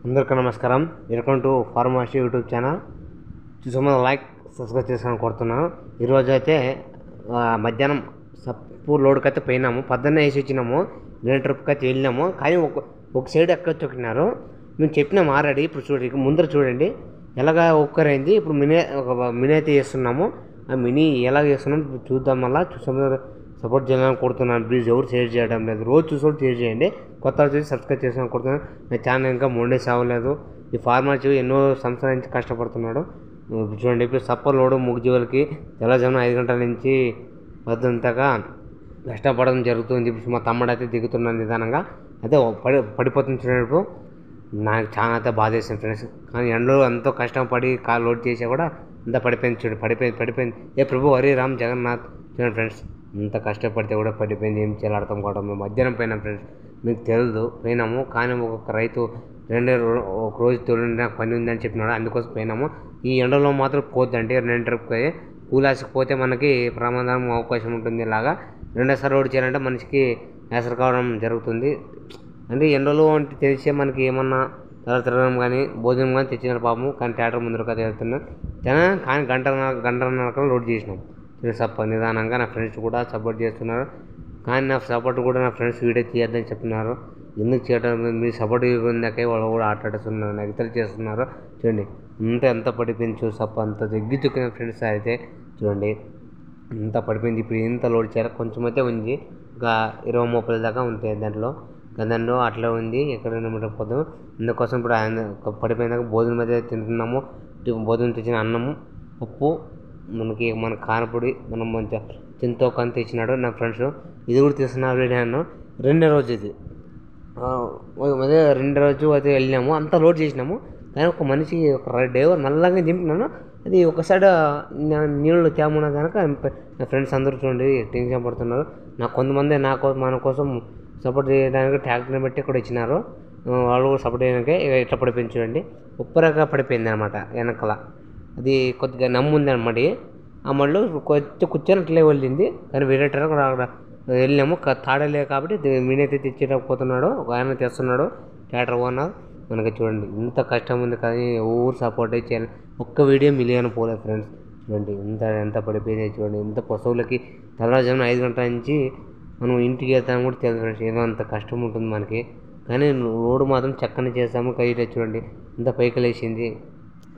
అందరికీ నమస్కారం. Welcome to pharmacy YouTube channel. చూసాము, లైక్ సబ్స్క్రైబ్ చేసుకొని కొడుతున్నాను. ఈరోజు అయితే మధ్యాహ్నం సప్పు లోడ్కి అయితే పోయినాము. పొద్దున్నే వేసి వచ్చినాము. నేను ట్రిప్కి అయితే వెళ్ళినాము. కానీ ఒక సైడ్ ఎక్కడ తొక్కినారు. మేము చెప్పినాము ఆల్రెడీ. ఇప్పుడు చూడండి, ముందర చూడండి ఎలాగా ఒక్కరైంది. ఇప్పుడు మినీ అయితే చేస్తున్నాము. ఆ మినీ ఎలాగ చేస్తున్నాం చూద్దాం. మళ్ళీ చూసాము, సపోర్ట్ చేయాలని కొడుతున్నాను. ప్లీజ్ ఎవరు షేర్ చేయడం లేదు. రోజు చూసుకొని షేర్ చేయండి. కొత్త చూసి సబ్స్క్రైబ్ చేసుకొని కొడుతున్నాను. నా ఛానల్ ఇంకా 3 డేస్ అవ్వలేదు. ఈ ఫార్మర్ ఎన్నో సంవత్సరాల నుంచి కష్టపడుతున్నాడు. చూడండి, ఇప్పుడు సప్పర్ లోడు మూగజీవులకి తెల్లజామున 5 గంటల నుంచి పొద్దుంతగా కష్టపడడం జరుగుతుంది. ఇప్పుడు మా తమ్ముడు అయితే దిగుతున్నాను నిదానంగా. అయితే పడిపోతుంది చూడండి. నాకు చాలా అయితే బాధ వేసింది ఫ్రెండ్స్. కానీ ఎండలో ఎంతో కష్టపడి కార్ లోడ్ చేసా కూడా అంత పడిపోయింది. చూడండి, పడిపోయింది. ఏ ప్రభు హరి రామ్ జగన్నాథ్. చూడండి ఫ్రెండ్స్, ఇంత కష్టపడితే కూడా పడిపోయింది. ఏం చేయాలి అర్థం కావడం. మేము మధ్యాహ్నం పోయినాం ఫ్రెండ్స్, మీకు తెలియదు. పోయినాము. కానీ ఒక రైతు ఒక రోజు తోలిన నాకు పని ఉందని చెప్పినాడు. అందుకోసం పోయినాము. ఈ ఎండలో మాత్రం పోద్దంటే 2 ట్రిప్కి కూలాసికి పోతే మనకి ప్రమాదం అవకాశం ఉంటుంది. ఇలాగా రెండోసారి రోడ్డు చేయాలంటే మనిషికి యాసర కావడం జరుగుతుంది. అంటే ఎండలో అంటే తెలిసే మనకి ఏమన్నా తిరగడం కానీ భోజనం కానీ తెచ్చినారు పాపము. కానీ థియేటర్ ముందర కదా వెళ్తున్నాం. కానీ గంటన్నర లోడ్ చేసినాం. నిదానంగా నా ఫ్రెండ్స్ కూడా సపోర్ట్ చేస్తున్నారు. కానీ నా సపోర్ట్ కూడా నా ఫ్రెండ్స్ వీడియో తీయద్దని చెప్తున్నారు. ఎందుకు చేయడం, మీ సపోర్ట్ ఉందాకే వాళ్ళు కూడా ఆటాడుతున్నారు, నాకు ఇతర చేస్తున్నారు. చూడండి, ఎంత పడిపోయింది సప్ప అంత తొక్కిన ఫ్రెండ్స్ అయితే చూడండి ఎంత పడిపోయింది. ఇప్పుడు ఎంత లోడ్ చేయాలి, కొంచెం అయితే ఉంది. ఇంకా 20-30 దాకా ఉంటాయి దాంట్లో. అట్లా ఉంది. ఎక్కడైనా పోతాం. అందుకోసం ఇప్పుడు ఆయన పడిపోయినాక భోజనం అయితే తింటున్నాము. భోజనం తెచ్చిన అన్నము, ఉప్పు, మన కారపొడి, మనం మంచిగా తింతో కానీ తెచ్చినాడు నా ఫ్రెండ్స్. ఇది కూడా తీస్తున్నారు వీడియో. రెండో రోజు ఇది. అదే రెండో రోజు అయితే వెళ్ళినాము. అంతా లోడ్ చేసినాము. కానీ ఒక మనిషి ఒక డ్రైవర్ నల్లగా దింపినాను. అది ఒక సైడ్ నీళ్ళు తేమున్నా కనుక నా ఫ్రెండ్స్ అందరూ చూడండి టెన్షన్ పడుతున్నారు. కొంతమంది మన కోసం సపోర్ట్ చేయడానికి ట్యాక్టర్ని బట్టి ఇక్కడ ఇచ్చినారు. వాళ్ళు కూడా సపోర్ట్ చేయడానికి ఇట్లా పడిపోయింది చూడండి. ఉప్పరగా పడిపోయింది అనమాట వెనకాల. అది కొద్దిగా నమ్ముంది అనమాట. ఆ మళ్ళీ కొద్దిగా కూర్చొని అట్లే వెళ్ళింది. కానీ వేరే అక్కడ వెళ్ళాము. తాడలే కాబట్టి మీనైతే తెచ్చేటపోతున్నాడు. ఒక ఆయన తెస్తున్నాడు థియేటర్ ఓనర్. మనకి చూడండి ఇంత కష్టం ఉంది. కానీ ఊరు సపోర్ట్ చేయాలి. ఒక్క వీడియో మిలియన్ పోలేదు ఫ్రెండ్స్. చూడండి ఎంత పడిపోయింది. చూడండి ఇంత పశువులకి తెల్లవారుజామున 5 గంటల నుంచి మనం ఇంటికి వెళ్తాము కూడా తెలియదు ఫ్రెండ్స్. ఏదో అంత కష్టం ఉంటుంది మనకి. కానీ రోడ్డు మాత్రం చక్కని చేస్తాము. కైతే చూడండి ఇంత పైకి లేచింది.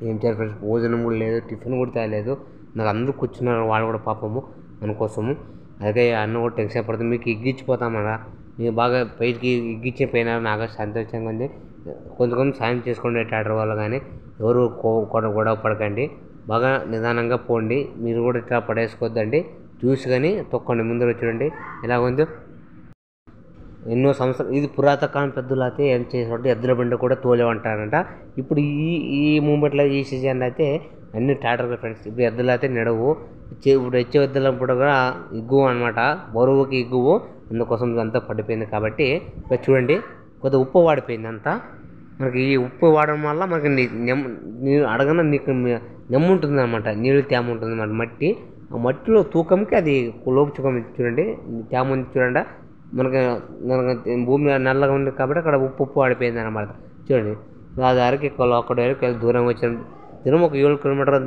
ఏం చేయాలి ఫ్రెండ్స్, భోజనం కూడా లేదు, టిఫిన్ కూడా తేలేదు. నాకు అందరూ కూర్చున్నారు వాళ్ళు కూడా పాపము మన కోసము. అలాగే అన్న కూడా టెన్షన్ పడుతుంది. మీకు ఎగ్గిచ్చిపోతామరా, మీరు బాగా పైకి ఎగ్గిచ్చి పోయినారు. నాకు సంతోషంగా ఉంది. కొంచెం సాయం చేసుకోండి థియేటర్ వాళ్ళు. కానీ ఎవరు గొడవ పడకండి. బాగా నిదానంగా పోండి. మీరు కూడా ఇట్లా పడేసుకోవద్దండి. చూసి కానీ తొక్కండి. ముందర చూడండి ఎలాగుందో. ఎన్నో సంవత్సరాలు ఇది పురాతకాలం పెద్దలు అయితే ఏం చేసేవాళ్ళు ఎద్దుల బండి కూడా తోలేమంటారంట. ఇప్పుడు ఈ మూమెంట్లో ఈ సీజన్ అయితే అన్ని ట్రాక్టర్లు ఫ్రెండ్స్. ఇప్పుడు ఎద్దులు అయితే నడవు. ఇప్పుడు వచ్చే ఎద్దులప్పుడు కూడా ఇగ్గువు అనమాట, బరువుకి ఇగ్గువు. అందుకోసం అంతా పడిపోయింది. కాబట్టి ఇక్కడ చూడండి కొద్దిగా ఉప్పు వాడిపోయింది అంతా. మనకి ఈ ఉప్పు వాడడం వల్ల మనకి నీరు అడగన నీకు నెమ్ము ఉంటుంది అనమాట. నీళ్ళు తేమ ఉంటుంది అన్నమాట. మట్టి ఆ మట్టిలో తూకంకి అది లోపు చుకం చూడండి తేమ ఉంది చూడండి. మనకి భూమి నల్లగా ఉంది కాబట్టి అక్కడ ఉప్పు వాడిపోయింది అనమాట. చూడండి ఆ దారికి అక్కడ వరకు దూరం వచ్చిన దినం ఒక 7 కిలోమీటర్ల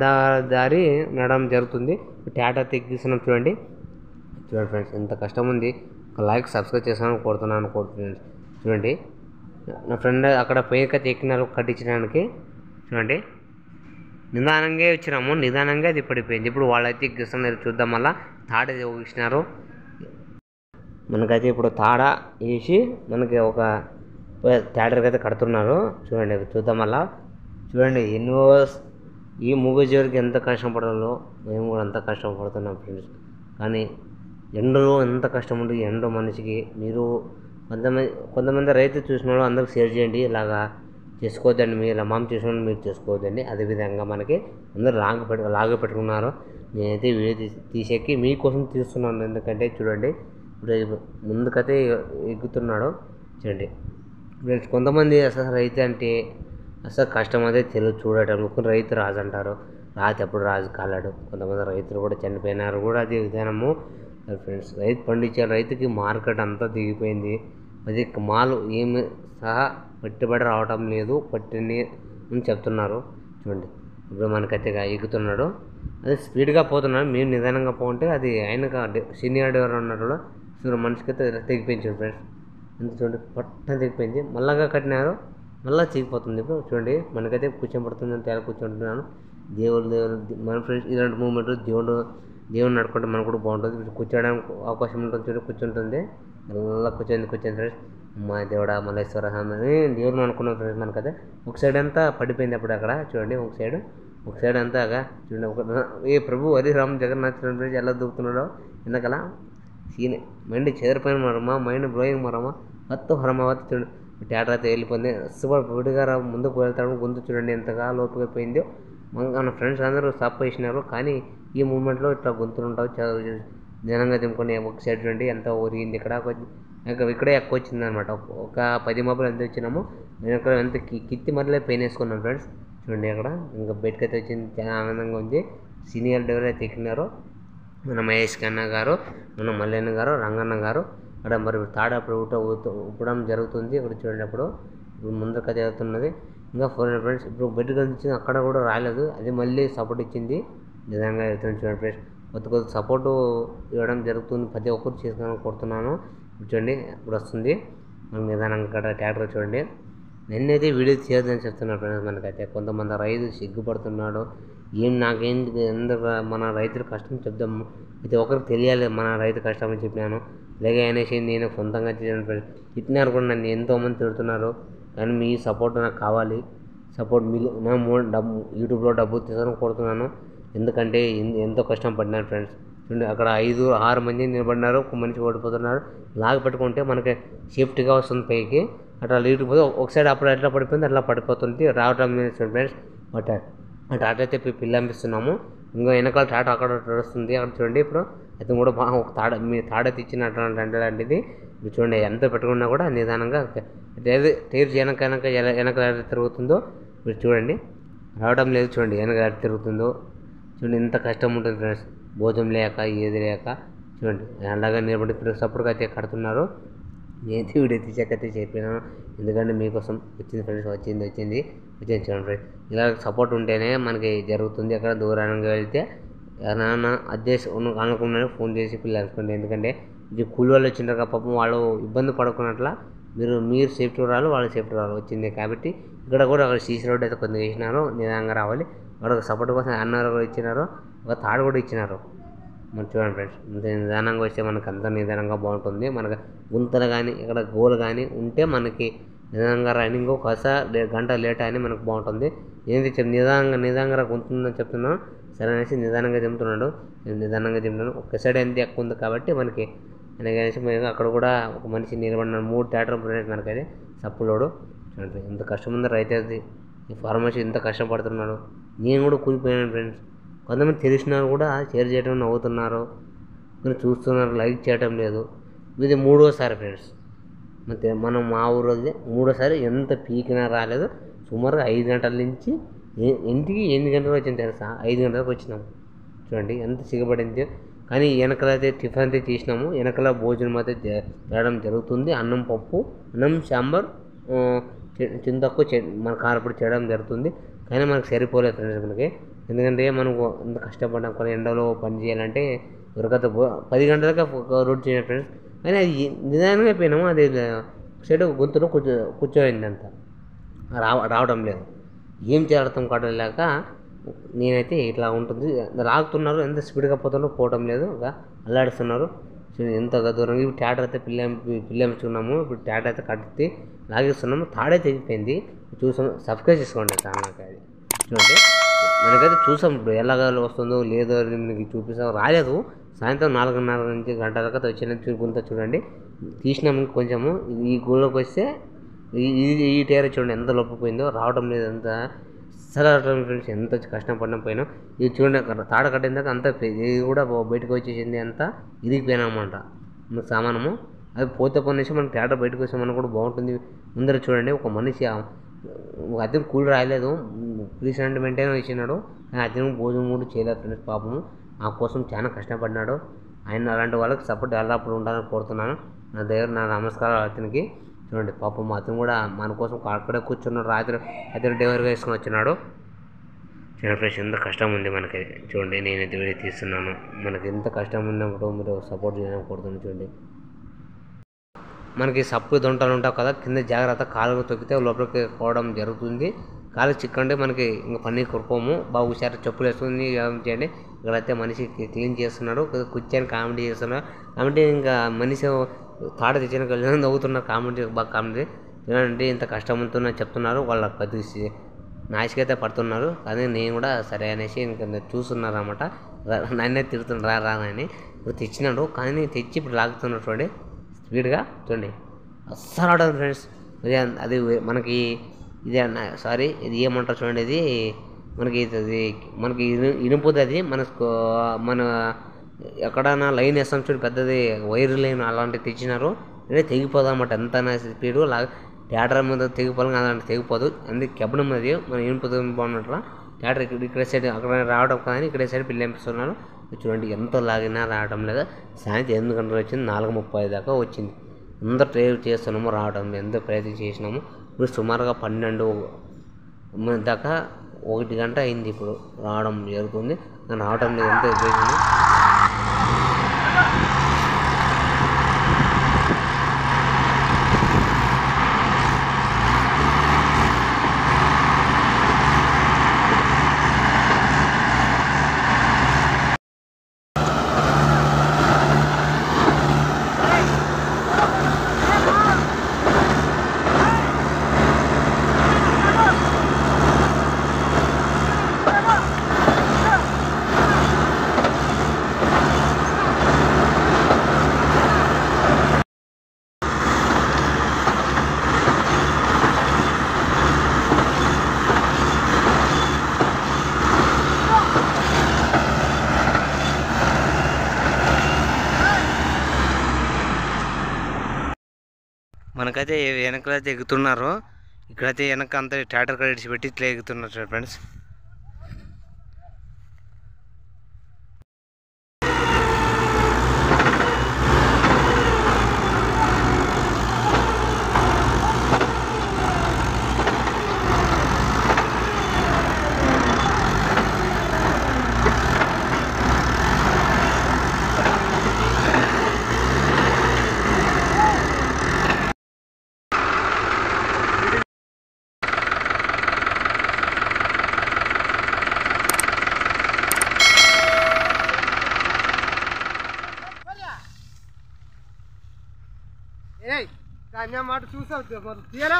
దారి నడవడం జరుగుతుంది. ట్యాటర్ తెగ్గిస్తున్నాం చూడండి ఫ్రెండ్స్. ఎంత కష్టం ఉంది. ఒక లైక్ సబ్స్క్రైబ్ చేస్తాను కోరుతున్నాను ఫ్రెండ్స్. చూడండి నా ఫ్రెండ్ అక్కడ పైకైతే ఎక్కినారు కట్టించడానికి. చూడండి నిదానంగా వచ్చినాము. నిదానంగా అది పడిపోయింది. ఇప్పుడు వాళ్ళైతే ఎక్కిస్తున్నారు. చూద్దాం. మళ్ళీ తాడ ఇచ్చినారు మనకైతే. ఇప్పుడు తాడ వేసి మనకి ఒక థియేటర్కి అయితే కడుతున్నారు. చూడండి చూద్దాం. మళ్ళా చూడండి ఎన్నో ఈ మూగజీవులకి ఎంత కష్టపడాలో మేము కూడా అంత కష్టపడుతున్నాం ఫ్రెండ్స్. కానీ ఎండలో ఎంత కష్టం ఉంటుంది. ఎండ మనిషికి మీరు కొంతమంది రైతు చూసిన వాళ్ళు అందరికి షేర్ చేయండి. ఇలాగా చేసుకోవద్దండి. మీరు మామ చూసిన మీరు చేసుకోవద్దండి. అదేవిధంగా మనకి అందరూ లాగ పెట్టుకున్నారు. నేనైతే వీడియో తీసేకి మీకోసం తీస్తున్నాను. ఎందుకంటే చూడండి ఇప్పుడు ముందుకైతే ఎగ్గుతున్నాడు చూడండి ఫ్రెండ్స్. కొంతమంది అసలు రైతు అంటే అసలు కష్టం అదే తెలియదు చూడటం. రైతు రాజు అంటారు. రాజు ఎప్పుడు రాజు కాలాడు. కొంతమంది రైతులు కూడా చనిపోయినారు కూడా. అదే విధానము ఫ్రెండ్స్. రైతు పండించే రైతుకి మార్కెట్ అంతా దిగిపోయింది. అది మాలు ఏమి సహా పెట్టుబడి రావటం లేదు పట్టిని అని చెప్తున్నారు. చూడండి ఇప్పుడు మనకైతే ఎక్కుతున్నాడు, అదే స్పీడ్గా పోతున్నాడు. మేము నిదానంగా పోంటే అది ఆయనగా సీనియర్ డ్రైవర్ ఉన్నాడు చూడండి, మనిషికైతే తెగిపోయింది ఫ్రెండ్స్. ఎంత చూడండి పట్టణ తెగిపోయింది. మళ్ళాగా కట్టినారు, మళ్ళీ చిగిపోతుంది. ఇప్పుడు చూడండి మనకైతే కూర్చోబడుతుంది అని తేడా కూర్చుంటున్నాను. దేవుడు మన ఫ్రెండ్స్ ఇలాంటి మూమెంట్ దేవుడు నడుకుంటే మనకు కూడా బాగుంటుంది. కూర్చోడానికి అవకాశం ఉంటుంది, చూడండి కూర్చుంటుంది. మళ్ళీ కూర్చొని ఫ్రెండ్స్, మా దేవుడా మల్లేశ్వర అని దేవుడు అనుకున్నాం ఫ్రెండ్స్. మనకైతే ఒక సైడ్ అంతా పడిపోయింది అప్పుడు అక్కడ చూడండి, ఒక సైడ్ అంతా చూడండి. ఏ ప్రభు హరి రామ్ జగన్నాథ్ ఫ్రెండ్స్ ఎలా దూకుతున్నాడో వెనకాల సీన్ మైండ్ చెదిరిపోయిన మరమ్మా, మైండ్ బ్లోయింగ్ మరమ్మా, హరమావతి చూడండి. థియేటర్ అయితే వెళ్ళిపోయింది. సూపర్ విడిగా ముందుకు వెళ్తాడు. గొంతు చూడండి ఎంతగా లోతుగా పోయిందో. మన ఫ్రెండ్స్ అందరూ స్టాప్ చేసినారు, కానీ ఈ మూమెంట్లో ఇట్లా గొంతులు ఉంటావు జనంగా దింపుకొని ఒక సైడ్ చూడండి ఎంత ఒరిగింది. ఇక్కడే ఎక్కువ వచ్చింది అనమాట. ఒక 10 మబ్బులు ఎంత వచ్చినాము, నేను ఎంత కిత్తి మరలే పెయిన్ వేసుకున్నాను ఫ్రెండ్స్. చూడండి అక్కడ ఇంకా బయటకు అయితే వచ్చింది, చాలా ఆనందంగా ఉంది. సీనియర్ డ్రైవర్ అయితే ఎక్కినారు, మన మహేష్ కన్న గారు, మన మల్లన్న గారు, రంగన్న గారు. అక్కడ మరి తాడు అప్పుడు ఉప్పడం జరుగుతుంది. ఇక్కడ చూడండి అప్పుడు ముందుకు అయితే వెళ్తున్నది. ఇంకా 400 ఫ్రెండ్స్ ఇప్పుడు బయటకు వచ్చింది, అక్కడ కూడా రాలేదు, అది మళ్ళీ సపోర్ట్ ఇచ్చింది. నిజంగా వెళ్తుంది చూడండి ఫ్రెండ్స్. కొత్త సపోర్టు ఇవ్వడం జరుగుతుంది, ప్రతి ఒక్కరు చేసుకొని కొడుతున్నాను. చూడండి ఇప్పుడు వస్తుంది నిదానంగా అక్కడ ట్రాక్టర్ చూడండి. నిన్నైతే వీడియో చేయొద్దని చెప్తున్నారు ఫ్రెండ్స్. మనకైతే కొంతమంది రైతు సిగ్గుపడుతున్నాడు, నాకేంటి ఎందుకు మన రైతుల కష్టం చెప్దాము, ప్రతి ఒక్కరికి తెలియాలి మన రైతు కష్టం అని చెప్పినాను. ఇలాగే అనేసి నేను సొంతంగా చేశాను ఫ్రెండ్స్. తిట్టినారు కూడా నన్ను, ఎంతోమంది తిడుతున్నారు, కానీ మీ సపోర్ట్ నాకు కావాలి. సపోర్ట్ నా యూట్యూబ్లో డబ్బు తీసుకొని కొడుతున్నాను, ఎందుకంటే ఎంతో కష్టం పడినారు ఫ్రెండ్స్. చూడండి అక్కడ 5-6 మంది నిలబడినారు, ఒక మనిషి ఓడిపోతున్నారు. లాగ పెట్టుకుంటే మనకి సేఫ్టీగా వస్తుంది పైకి. అట్లా లేకపోతే ఒక సైడ్ అప్పుడు ఎట్లా పడిపోయింది అట్లా పడిపోతుంది, రావటం లేదు ఫ్రెండ్స్. బట్ టాటా అయితే పిల్లంపిస్తున్నాము. ఇంకా వెనకాల టాటా అక్కడ వస్తుంది. అక్కడ చూడండి ఇప్పుడు అయితే కూడా బాగా ఒక మీ తాడైతే ఇచ్చినట్టు లాంటిది. ఇప్పుడు చూడండి ఎంత పెట్టుకున్నా కూడా నిదానంగా టైర్ వెనక తిరుగుతుందో మీరు చూడండి, రావడం లేదు. చూడండి వెనక తిరుగుతుందో చూడండి, ఎంత కష్టం ఉంటుంది ఫ్రెండ్స్, భోజనం లేక ఏది లేక. చూడండి అలాగా నిలబడి సపోర్ట్గా అయితే కడుతున్నారు. నేను వీడియో తీసాకైతే చెప్పినాను, ఎందుకంటే మీకోసం వచ్చింది ఫ్రెండ్స్, వచ్చింది చూడండి ఫ్రెండ్స్. ఇలా సపోర్ట్ ఉంటేనే మనకి జరుగుతుంది. అక్కడ దూరంగా వెళ్తే నాన్న అధ్యక్ష అనుకున్నా ఫోన్ చేసి పిల్లలుకోండి, ఎందుకంటే ఇది కూలి వాళ్ళు వచ్చింటారు పాపం, వాళ్ళు ఇబ్బంది పడుకున్నట్ల మీరు సేఫ్టీ రావాలి, వాళ్ళు సేఫ్టీ రావాలి వచ్చింది. కాబట్టి ఇక్కడ కూడా అక్కడ సీసీ రోడ్ అయితే కొద్దిగా వేసినారు, నిదానంగా రావాలి. వాళ్ళకి సపోర్ట్ కోసం అన్నారు కూడా ఇచ్చినారు, ఒక తాడు కూడా ఇచ్చినారు. మనం చూడండి ఫ్రెండ్స్, నిదానంగా వస్తే మనకు అంత నిదానంగా బాగుంటుంది. మనకు గుంతలు కానీ ఇక్కడ గోలు కానీ ఉంటే మనకి నిదానంగా రన్నింగ్ గంట లేట్ అని మనకు బాగుంటుంది. ఏంటి నిదానంగా గుంతుందని చెప్తున్నాను, సరే అనేసి నిదానంగా చెప్తున్నాడు. నేను నిదానంగా చెప్తున్నాను. ఒక సైడ్ ఎంత ఎక్కువ ఉంది కాబట్టి మనకి అనేసి అక్కడ కూడా ఒక మనిషి నిలబడినాడు. 3 ట్రాక్టర్ ఫ్రెండ్స్ మనకైతే సప్పులోడు. చూడండి ఎంత కష్టం ఉంది రైతు, ఈ ఫార్మసీ ఎంత కష్టపడుతున్నాడు. నేను కూడా కూలిపోయాను ఫ్రెండ్స్. కొంతమంది తెలిసినారు కూడా షేర్ చేయడం నవ్వుతున్నారు, మీరు చూస్తున్నారు, లైక్ చేయటం లేదు. ఇది 3వసారి ఫ్రెండ్స్. ಮತ್ತೆ మనం మా ఊరోళ్ళే 3వసారి ఎంత పీకినా రాలేదు. సుమారుగా 5 గంటల నుంచి ఇంటికి 8 గంటలకు వచ్చింది తెలుసా, 5 గంటలకు వచ్చినాము. చూడండి ఎంత సిగబడింది. కానీ వెనకలైతే టిఫిన్ అయితే చేసినాము, వెనకల భోజనం అయితే తేడం జరుగుతుంది. అన్నం పప్పు, అన్నం సాంబార్, చింతక్కు మన కారపొడి చేయడం జరుగుతుంది. కానీ మనకు సరిపోలేదు ఫ్రెండ్స్ మనకి, ఎందుకంటే మనకు అంత కష్టపడ్డాం కొన్ని ఎండలో పని చేయాలంటే దొరకత 10 గంటలకే రోడ్ చేయాలి ఫ్రెండ్స్. కానీ అది నిదానంగా అయిపోయినాము, అది సైడ్ గొంతులో కూర్చోయింది అంతా రావడం లేదు. ఏం చేయాలి అర్థం కావట్లేక నేనైతే ఇట్లా ఉంటుంది, లాగుతున్నారు, ఎంత స్పీడ్గా పోవటం లేదు, అల్లాడుస్తున్నారు. ఎంత దూరం ఇప్పుడు ట్యాటర్ అయితే పిల్లంచుకున్నాము. ఇప్పుడు ట్యాటర్ అయితే కట్టి లాగేస్తున్నాము, తాడే తెగిపోయింది. చూసాము, సబ్స్క్రైబ్ చేసుకోండి ఛానల్కి. అది చూడండి మనకైతే చూసాం ఇప్పుడు ఎలాగ వస్తుందో లేదో మీకు చూపిస్తాం. రాలేదు, సాయంత్రం 4:30 నుంచి గంటలకి వచ్చిన గుంత చూడండి తీసినాము. కొంచెము ఈ గూళ్ళకి వస్తే ఈ టైర్ చూడండి ఎంత లోపపోయిందో, రావడం లేదు. అంత అసలు ఫ్రెండ్స్ ఎంత కష్టపడిన పోయినాం. ఇది చూడండి తాడ కట్టిందాక అంతా ఇది కూడా బయటకు వచ్చేసింది, అంతా ఇరిగిపోయినామన్నమాట సామానము. అది పోతే పనేసి మనకి ట్రాక్టర్ బయటకు వస్తే మనకు కూడా బాగుంటుంది. ముందర చూడండి ఒక మనిషి అతను కూలి రాయలేదు, రీసెంట్మెంట్ ఇచ్చినాడు, కానీ అతను భోజనం కూడా చేయలేదు ఫ్రెండ్స్. పాపము నా కోసం చాలా కష్టపడినాడు. ఆయన అలాంటి వాళ్ళకి సపోర్ట్ ఎల్లప్పుడు ఉండాలని కోరుతున్నాను. నా దగ్గర నా నమస్కారాలు అతనికి. చూడండి పాపం అతను కూడా మన కోసం అక్కడే కూర్చున్నాడు. రాత్రి అతను డెలివరీ వేసుకొని వచ్చినాడు. చూడండి ఫ్రెండ్స్, ఎంత కష్టం ఉంది మనకి. చూడండి నేనైతే వీడియో తీస్తున్నాను. మనకి ఎంత కష్టం ఉన్నప్పుడు మీరు సపోర్ట్ చేయకూడదు. చూడండి మనకి సప్పు దొంటలు ఉంటావు కదా, కింద జాగ్రత్త, కాలుగా తొక్కితే లోపలికి పోవడం జరుగుతుంది. కాలు చిక్కంటే మనకి ఇంకా పన్నీర్ కొడుకోము. బాగా హుషారు చెప్పులు వేసుకుని చేయండి. ఇక్కడైతే మనిషి క్లీన్ చేస్తున్నాడు, కూర్చొని కామెడీ చేస్తున్నాడు. కామెడీ ఇంకా మనిషి తాట తెచ్చిన నవ్వుతున్నారు. కామెడీ బాగా కామెడీ. ఏంటంటే ఇంత కష్టం ఉంటుందని చెప్తున్నారు. వాళ్ళ కొద్ది నాయిస్కి అయితే పడుతున్నారు. కానీ నేను కూడా సరే అనేసి ఇంకా చూస్తున్నారు అనమాట. నన్నే తిడుతున్నారు రా అని. ఇప్పుడు తెచ్చినాడు, కానీ తెచ్చి ఇప్పుడు లాగుతున్నాడు. చూడండి స్పీడ్గా. చూడండి అస్సలు ఆడదు ఫ్రెండ్స్. అది మనకి ఇది సారీ ఇది ఏమంటారు చూడండి, ఇది మనకి ఇనుపుది. అది మన ఎక్కడైనా లైన్ వేస్తాం చూడండి, పెద్దది వైర్ లైన్ అలాంటివి తెచ్చినారు. అంటే తెగిపోదన్నమాట. ఎంత స్పీడు థియేటర్ మీద తెగిపోవాలి, అలాంటి తెగిపోదు. అందుకే కెబ్బడం అది మన ఇనుపు బాగున్నట్ల థియేటర్ ఇక్కడ సైడ్ అక్కడ రావడం కానీ ఇక్కడ సైడ్ పిల్లలు చూడండి ఎంత లాగినా రావడం లేదా. సాయంత్రం 8 గంటలు వచ్చింది, 4:30 దాకా వచ్చింది. అందరూ ట్రై చేస్తున్నాము, రావడం ఎంత ప్రయత్నం చేసినాము. ఇప్పుడు సుమారుగా 12 దాకా 1 గంట అయింది. ఇప్పుడు రావడం జరుగుతుంది. నేను రావడం లేదు, ఎంత ఉపయోగించింది. మనకైతే వెనకలైతే ఎగుతున్నారు. ఇక్కడైతే వెనక అంతా ట్రాక్టర్ క్రెడిట్స్ పెట్టి ఇట్లా ఎగుతున్నారు ఫ్రెండ్స్. మాట చూసావు తీయరా.